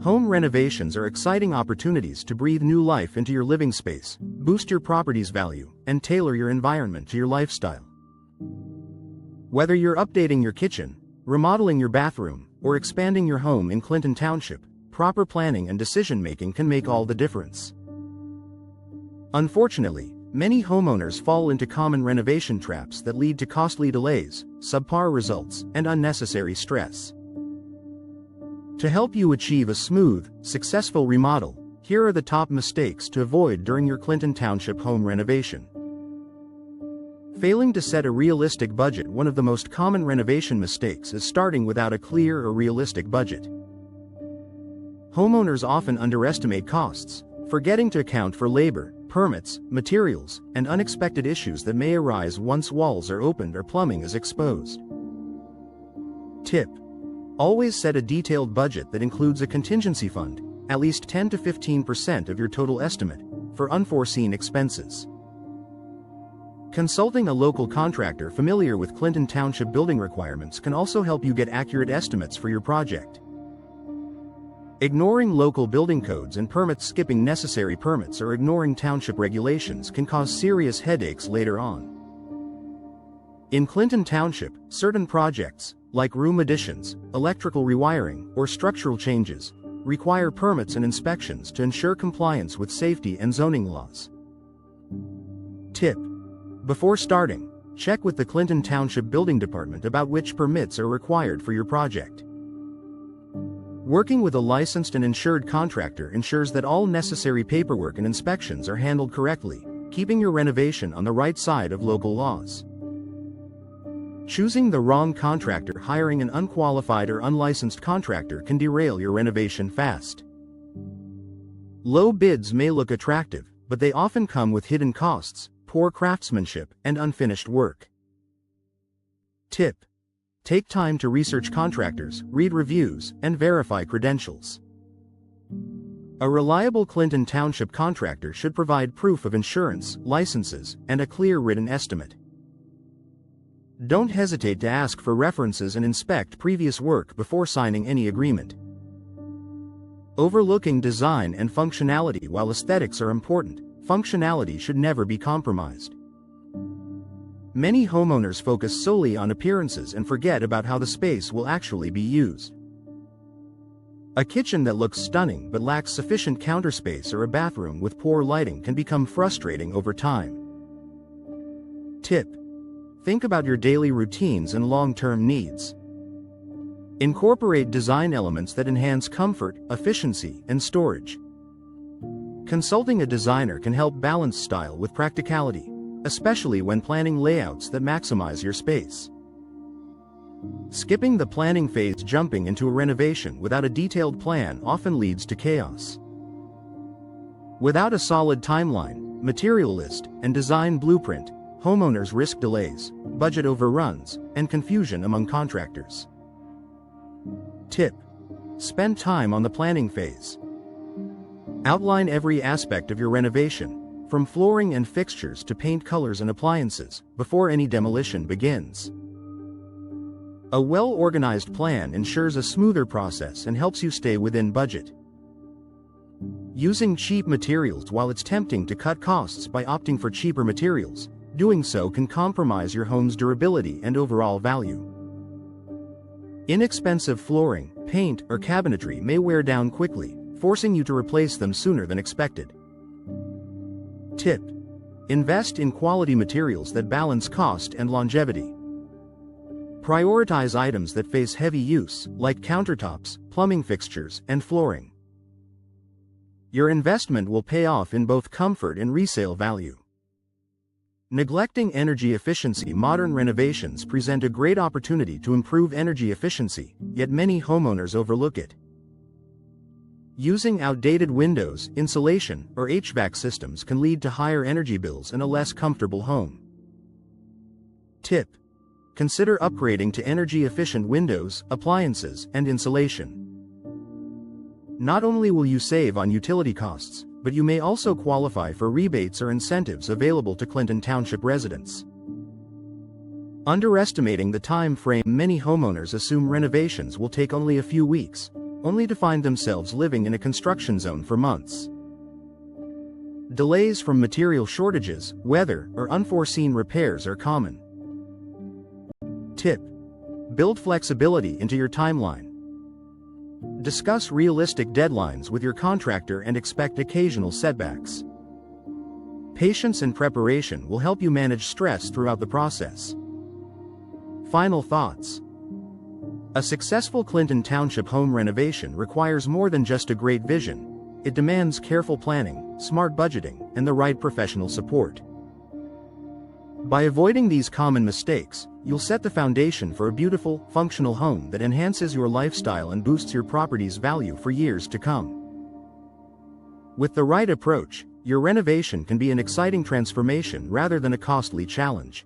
Home renovations are exciting opportunities to breathe new life into your living space, boost your property's value, and tailor your environment to your lifestyle. Whether you're updating your kitchen, remodeling your bathroom, or expanding your home in Clinton Township, proper planning and decision-making can make all the difference. Unfortunately, many homeowners fall into common renovation traps that lead to costly delays, subpar results, and unnecessary stress. To help you achieve a smooth, successful remodel, here are the top mistakes to avoid during your Clinton Township home renovation. Failing to set a realistic budget. One of the most common renovation mistakes is starting without a clear or realistic budget. Homeowners often underestimate costs, forgetting to account for labor, permits, materials, and unexpected issues that may arise once walls are opened or plumbing is exposed. Tip: always set a detailed budget that includes a contingency fund, at least 10 to 15% of your total estimate, for unforeseen expenses. Consulting a local contractor familiar with Clinton Township building requirements can also help you get accurate estimates for your project. Ignoring local building codes and permits. Skipping necessary permits or ignoring township regulations can cause serious headaches later on. In Clinton Township, certain projects, like room additions, electrical rewiring, or structural changes, require permits and inspections to ensure compliance with safety and zoning laws. Tip: before starting, check with the Clinton Township Building Department about which permits are required for your project. Working with a licensed and insured contractor ensures that all necessary paperwork and inspections are handled correctly, keeping your renovation on the right side of local laws. Choosing the wrong contractor. Hiring an unqualified or unlicensed contractor can derail your renovation fast. Low bids may look attractive, but they often come with hidden costs, poor craftsmanship, and unfinished work. Tip: take time to research contractors, read reviews, and verify credentials. A reliable Clinton Township contractor should provide proof of insurance, licenses, and a clear written estimate. Don't hesitate to ask for references and inspect previous work before signing any agreement. Overlooking design and functionality. While aesthetics are important, functionality should never be compromised. Many homeowners focus solely on appearances and forget about how the space will actually be used. A kitchen that looks stunning but lacks sufficient counter space or a bathroom with poor lighting can become frustrating over time. Tip: think about your daily routines and long-term needs. Incorporate design elements that enhance comfort, efficiency, and storage. Consulting a designer can help balance style with practicality, especially when planning layouts that maximize your space. Skipping the planning phase. Jumping into a renovation without a detailed plan often leads to chaos. Without a solid timeline, material list, and design blueprint, homeowners risk delays, budget overruns, and confusion among contractors. Tip: spend time on the planning phase. Outline every aspect of your renovation, from flooring and fixtures to paint colors and appliances, before any demolition begins. A well-organized plan ensures a smoother process and helps you stay within budget. Using cheap materials. While it's tempting to cut costs by opting for cheaper materials, doing so can compromise your home's durability and overall value. Inexpensive flooring, paint, or cabinetry may wear down quickly, forcing you to replace them sooner than expected. Tip: invest in quality materials that balance cost and longevity. Prioritize items that face heavy use, like countertops, plumbing fixtures, and flooring. Your investment will pay off in both comfort and resale value. Neglecting energy efficiency. Modern renovations present a great opportunity to improve energy efficiency, yet many homeowners overlook it. Using outdated windows, insulation, or HVAC systems can lead to higher energy bills and a less comfortable home. Tip: consider upgrading to energy-efficient windows, appliances, and insulation. Not only will you save on utility costs, but you may also qualify for rebates or incentives available to Clinton Township residents. Underestimating the time frame. Many homeowners assume renovations will take only a few weeks, only to find themselves living in a construction zone for months. Delays from material shortages, weather, or unforeseen repairs are common. Tip: build flexibility into your timeline. Discuss realistic deadlines with your contractor and expect occasional setbacks. Patience and preparation will help you manage stress throughout the process. Final thoughts. A successful Clinton Township home renovation requires more than just a great vision. It demands careful planning, smart budgeting, and the right professional support. By avoiding these common mistakes, you'll set the foundation for a beautiful, functional home that enhances your lifestyle and boosts your property's value for years to come. With the right approach, your renovation can be an exciting transformation rather than a costly challenge.